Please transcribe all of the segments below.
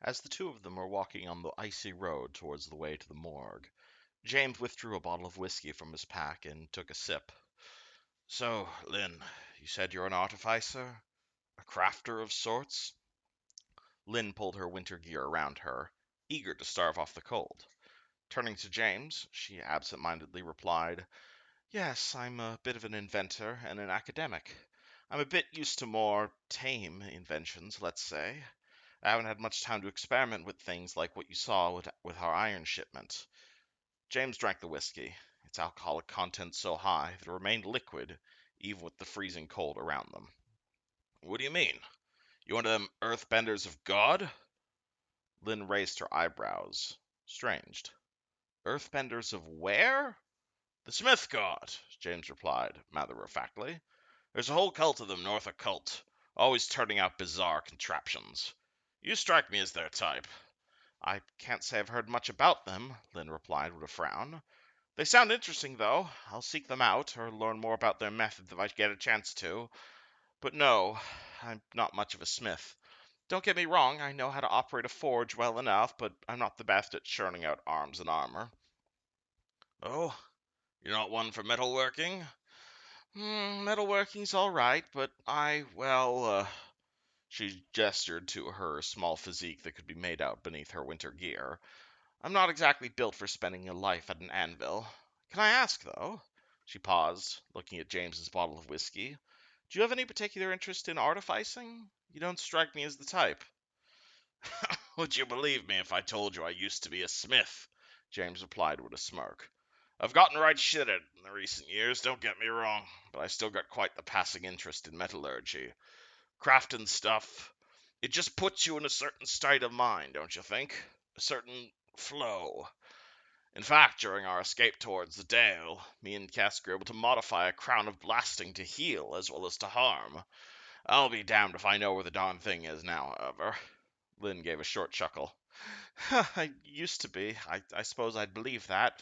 As the two of them were walking on the icy road towards the way to the morgue, James withdrew a bottle of whiskey from his pack and took a sip. So, Lynn, you said you're an artificer? A crafter of sorts? Lynn pulled her winter gear around her, eager to starve off the cold. Turning to James, she absent-mindedly replied, Yes, I'm a bit of an inventor and an academic. I'm a bit used to more tame inventions, let's say. I haven't had much time to experiment with things like what you saw with our iron shipment. James drank the whiskey, its alcoholic content so high that it remained liquid, even with the freezing cold around them. What do you mean? You one of them earthbenders of God? Lynn raised her eyebrows, stranged. Earthbenders of where? The Smith God, James replied, matter-of-factly. There's a whole cult of them north of Cult, always turning out bizarre contraptions. You strike me as their type. I can't say I've heard much about them, Lynn replied with a frown. They sound interesting, though. I'll seek them out, or learn more about their methods if I get a chance to. But no, I'm not much of a smith. Don't get me wrong, I know how to operate a forge well enough, but I'm not the best at churning out arms and armor. Oh, you're not one for metalworking? Metalworking's all right, but she gestured to her small physique that could be made out beneath her winter gear. I'm not exactly built for spending a life at an anvil. Can I ask, though? She paused, looking at James's bottle of whiskey. Do you have any particular interest in artificing? You don't strike me as the type. Would you believe me if I told you I used to be a smith? James replied with a smirk. I've gotten right shit at it in the recent years, don't get me wrong, but I still got quite the passing interest in metallurgy. Crafting stuff, it just puts you in a certain state of mind, don't you think? A certain flow. In fact, during our escape towards the Dale, me and Cass were able to modify a crown of blasting to heal as well as to harm. I'll be damned if I know where the darn thing is now, however. Lynn gave a short chuckle. I used to be. I suppose I'd believe that.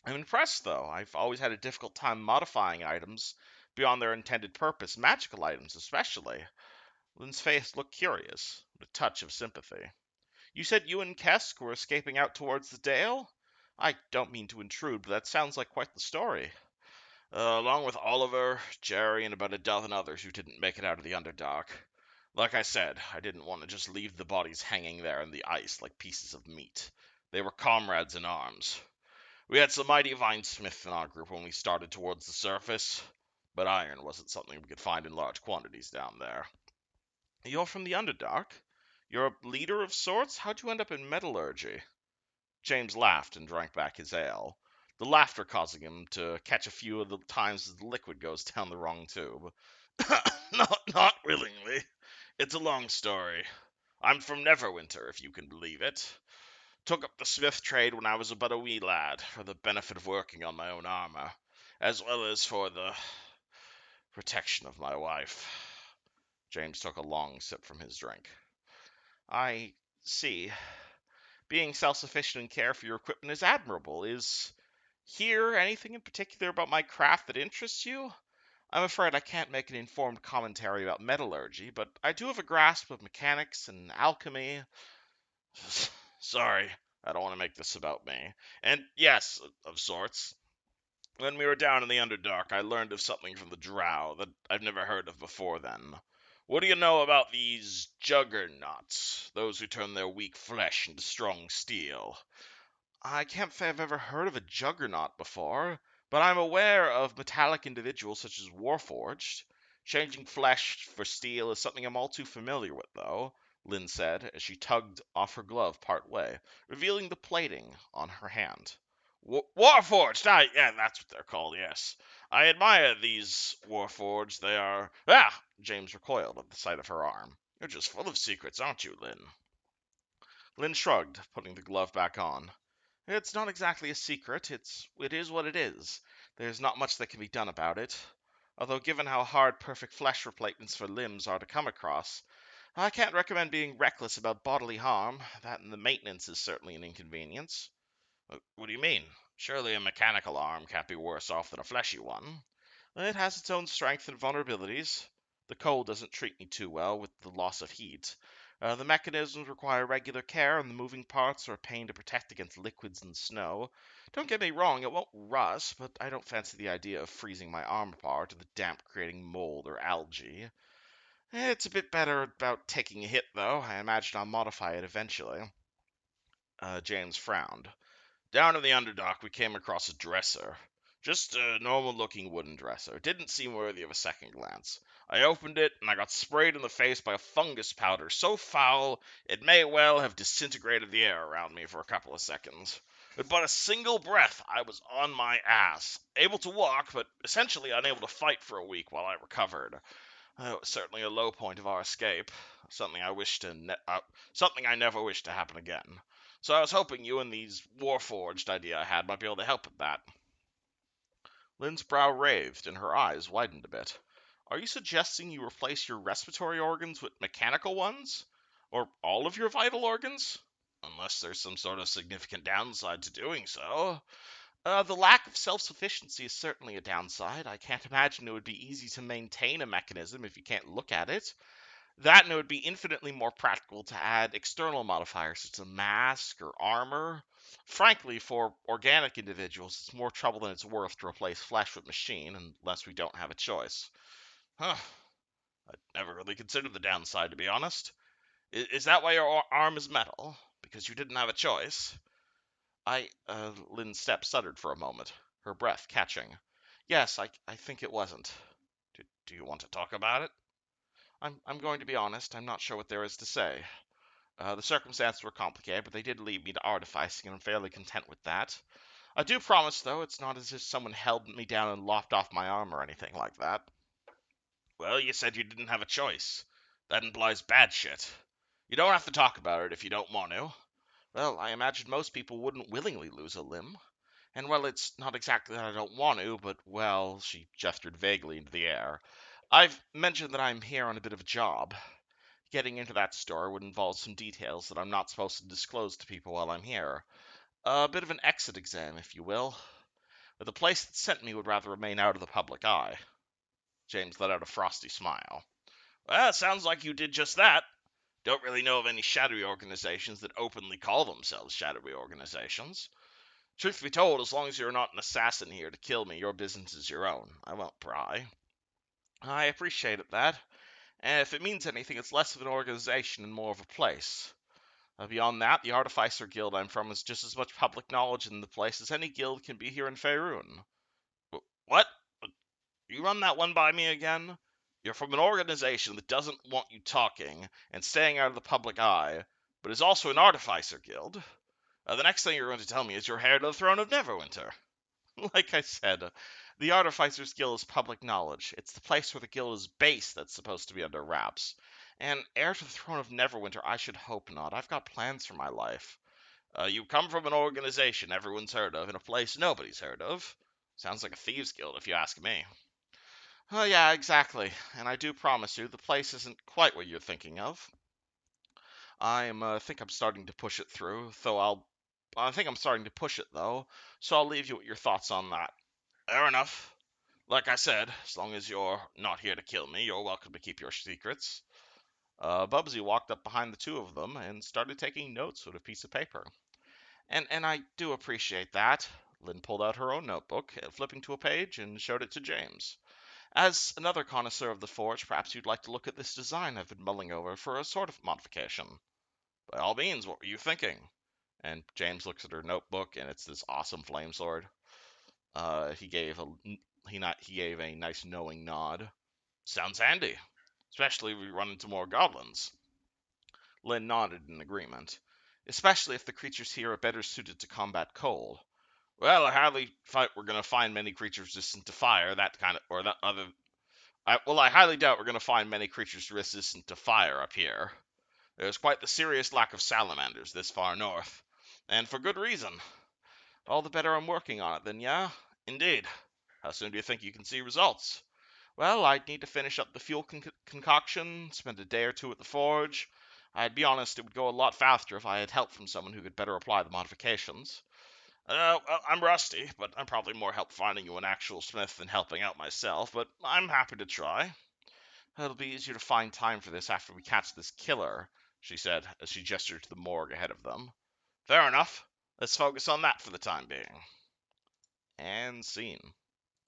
I'm impressed, though. I've always had a difficult time modifying items beyond their intended purpose, magical items especially. Lynn's face looked curious, with a touch of sympathy. You said you and Kesk were escaping out towards the Dale? I don't mean to intrude, but that sounds like quite the story. Along with Oliver, Jerry, and about a dozen others who didn't make it out of the Underdark. Like I said, I didn't want to just leave the bodies hanging there in the ice like pieces of meat. They were comrades in arms. We had some mighty vinesmiths in our group when we started towards the surface, but iron wasn't something we could find in large quantities down there. You're from the Underdark? You're a leader of sorts? How'd you end up in metallurgy? James laughed and drank back his ale, the laughter causing him to catch a few of the times as the liquid goes down the wrong tube. Not willingly. It's a long story. I'm from Neverwinter, if you can believe it. Took up the smith trade when I was but a wee lad, for the benefit of working on my own armor, as well as for the protection of my wife. James took a long sip from his drink. I see. Being self-sufficient and care for your equipment is admirable. Is here anything in particular about my craft that interests you? I'm afraid I can't make an informed commentary about metallurgy, but I do have a grasp of mechanics and alchemy. Sorry, I don't want to make this about me. And yes, of sorts. When we were down in the Underdark, I learned of something from the Drow that I've never heard of before then. What do you know about these juggernauts, those who turn their weak flesh into strong steel? I can't say I've ever heard of a juggernaut before, but I'm aware of metallic individuals such as Warforged. Changing flesh for steel is something I'm all too familiar with, though, Lynn said as she tugged off her glove part way, revealing the plating on her hand. Warforged! Yeah, that's what they're called, yes. I admire these Warforged. They are... Ah! James recoiled at the sight of her arm. You're just full of secrets, aren't you, Lynn? Lynn shrugged, putting the glove back on. It's not exactly a secret. It is what it is. There's not much that can be done about it. Although given how hard perfect flesh replacements for limbs are to come across, I can't recommend being reckless about bodily harm. That and the maintenance is certainly an inconvenience. What do you mean? Surely a mechanical arm can't be worse off than a fleshy one. It has its own strengths and vulnerabilities. The cold doesn't treat me too well with the loss of heat. The mechanisms require regular care, and the moving parts are a pain to protect against liquids and snow. Don't get me wrong, it won't rust, but I don't fancy the idea of freezing my arm apart or the damp creating mold or algae. It's a bit better about taking a hit, though. I imagine I'll modify it eventually. James frowned. Down in the underdock, we came across a dresser. Just a normal looking wooden dresser. It didn't seem worthy of a second glance. I opened it, and I got sprayed in the face by a fungus powder so foul it may well have disintegrated the air around me for a couple of seconds. With but a single breath, I was on my ass, able to walk, but essentially unable to fight for a week while I recovered. It was certainly a low point of our escape, something something I never wish to happen again. So I was hoping you and these Warforged idea I had might be able to help with that. Lynn's brow raised and her eyes widened a bit. Are you suggesting you replace your respiratory organs with mechanical ones? Or all of your vital organs? Unless there's some sort of significant downside to doing so. The lack of self-sufficiency is certainly a downside. I can't imagine it would be easy to maintain a mechanism if you can't look at it. That, and it would be infinitely more practical to add external modifiers such as a mask or armor. Frankly, for organic individuals, it's more trouble than it's worth to replace flesh with machine unless we don't have a choice. Huh. I never really considered the downside, to be honest. Is that why your arm is metal? Because you didn't have a choice? Lynn's step stuttered for a moment, her breath catching. Yes, I think it wasn't. Do you want to talk about it? I'm going to be honest. I'm not sure what there is to say. The circumstances were complicated, but they did lead me to artificing, and I'm fairly content with that. I do promise, though, it's not as if someone held me down and lopped off my arm or anything like that. Well, you said you didn't have a choice. That implies bad shit. You don't have to talk about it if you don't want to. Well, I imagine most people wouldn't willingly lose a limb. And well, it's not exactly that I don't want to, but well, she gestured vaguely into the air. I've mentioned that I'm here on a bit of a job. Getting into that store would involve some details that I'm not supposed to disclose to people while I'm here. A bit of an exit exam, if you will. But the place that sent me would rather remain out of the public eye. James let out a frosty smile. Well, it sounds like you did just that. Don't really know of any shadowy organizations that openly call themselves shadowy organizations. Truth be told, as long as you're not an assassin here to kill me, your business is your own. I won't pry. I appreciate it, that. And if it means anything, it's less of an organization and more of a place. Beyond that, the Artificer Guild I'm from is just as much public knowledge in the place as any guild can be here in Faerun. What? You run that one by me again? You're from an organization that doesn't want you talking and staying out of the public eye, but is also an Artificer Guild. The next thing you're going to tell me is you're heir to the throne of Neverwinter. Like I said, the Artificer's Guild is public knowledge. It's the place where the guild is based that's supposed to be under wraps. And heir to the throne of Neverwinter, I should hope not. I've got plans for my life. You come from an organization everyone's heard of in a place nobody's heard of. Sounds like a thieves' guild, if you ask me. Oh, yeah, exactly. And I do promise you, the place isn't quite what you're thinking of. Think I'm starting to push it through, I think I'm starting to push it though, so I'll leave you with your thoughts on that. Fair enough. Like I said, as long as you're not here to kill me, you're welcome to keep your secrets. Bubsy walked up behind the two of them and started taking notes with a piece of paper. And I do appreciate that. Lynn pulled out her own notebook, flipping to a page, and showed it to James. As another connoisseur of the forge, perhaps you'd like to look at this design I've been mulling over for a sort of modification. By all means, what were you thinking? And James looks at her notebook, and it's this awesome flame sword. He gave a nice knowing nod. Sounds handy, especially if we run into more goblins. Lynn nodded in agreement. Especially if the creatures here are better suited to combat cold. Well, I hardly fight we're going to find many creatures resistant to fire, that kind of, or that other. I highly doubt we're going to find many creatures resistant to fire up here. There's quite the serious lack of salamanders this far north, and for good reason. All the better I'm working on it, then, yeah? Indeed. How soon do you think you can see results? Well, I'd need to finish up the fuel concoction, spend a day or two at the forge. I'd be honest, it would go a lot faster if I had help from someone who could better apply the modifications. Well, I'm rusty, but I'm probably more help finding you an actual smith than helping out myself, but I'm happy to try. It'll be easier to find time for this after we catch this killer, she said as she gestured to the morgue ahead of them. Fair enough. Let's focus on that for the time being. And scene.